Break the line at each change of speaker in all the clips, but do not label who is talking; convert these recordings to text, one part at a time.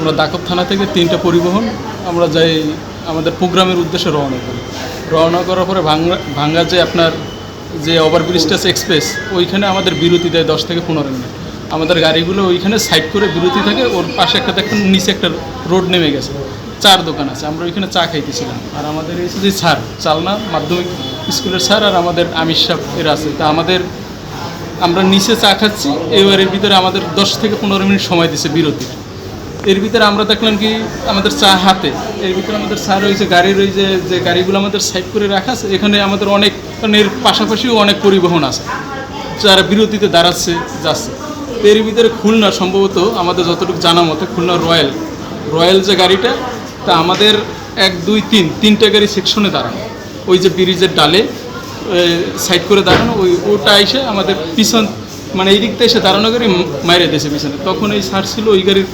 আমরা দাকব থানা থেকে 3টা পরিবহন আমরা যাই আমাদের প্রোগ্রামের উদ্দেশ্যে রওনা করি। রওনা করার পরে ভাঙ্গা যে আপনার যে ওভারব্রিজটা আছে এক্সপ্রেস, ওইখানে আমাদের বিরতি দেয় 10 থেকে 15 মিনিট। আমাদের গাড়িগুলো ওইখানে সাইড করে বিরতি থাকে। ওর পাশে একটা দেখেন নিচে একটা রোড নেমে গেছে, চার দোকান আছে, আমরা ওইখানে চা খাইতেছিলাম। আর আমাদের এই যে স্যার চালনা মাধ্যমিক স্কুলের স্যার আর আমাদের আমির সাহেব এরা আছে, তা আমরা নিচে চা খাচ্ছি। এর ভিতরে আমাদের 10 থেকে 15 মিনিট সময় দিছে বিরতি। এর ভিতরে আমরা দেখলাম কি আমাদের চা হাতে, এর ভিতরে আমাদের স্যার হয়েছে গাড়ির ওই যে গাড়িগুলো আমাদের সাইড করে রাখা আছে, এখানে আমাদের অনেক, কারণ এর পাশাপাশিও অনেক পরিবহন আছে যারা বিরতিতে দাঁড়াচ্ছে যাচ্ছে। এর ভিতরে খুলনা সম্ভবত আমাদের যতটুকু জানা মতে খুলনা রয়্যাল যে গাড়িটা, তা আমাদের 1 2 3 গাড়ি সেকশনে দাঁড়ানো, ওই যে ব্রিজের ডালে সাইড করে দাঁড়ানো, ওটা এসে আমাদের পিছন মানে এই দিকটা এসে দাঁড়ানো গাড়ি মাইরে দিয়েছে পিছনে। তখন এই স্যার ছিল ওই গাড়ির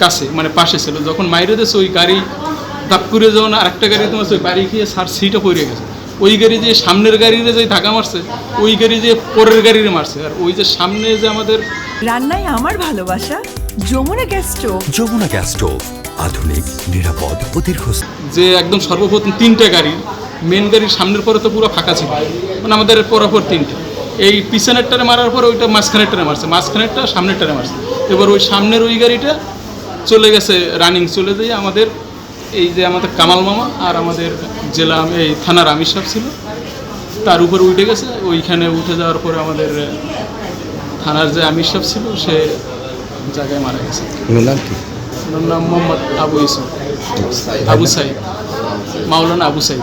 কাছে, মানে পাশে ছিল। যখন মাইরে দিয়েছে ওই গাড়ি ধাপ করে যখন আরেকটা গাড়ি তোমার ওই বাড়ি খেয়ে স্যার সিটও পড়ে গেছে। ওই গাড়ি যে সামনের গাড়িরে যে ধাক্কা মারছে, ওই গাড়ি যে পরের গাড়িরে মারছে। আর ওই যে সামনে যে আমাদের
রান্নায় আমার ভালোবাসা Jamuna gas stove.
Jamuna gas stove, আধুনিক, নিরাপদ ও দীর্ঘস্থায়ী।
যে একদম সর্বপ্রথম 3টা গাড়ি, মেন গাড়ির সামনের পরে তো পুরো ফাঁকা ছিল, মানে আমাদের পরপর 3টে। এই পিছনেরটারে মারার পর ওইটা মাঝখানেরটারে মারছে, মাঝখানেরটা সামনেরটারে মারছে। এবার ওই সামনের ওই গাড়িটা চলে গেছে রানিং, চলে যেয়ে আমাদের এই যে আমাদের কামাল মামা আর আমাদের জেলা এই থানার আমির সাহেব ছিল, তার উপরে উঠে গেছে। ওইখানে উঠে যাওয়ার পরে আমাদের থানার যে আমির সাহেব ছিল সে জায়গায় মারা গেছে। ওনার নাম মোহাম্মদ আবু সাইদ, মাওলানা আবু সাইদ।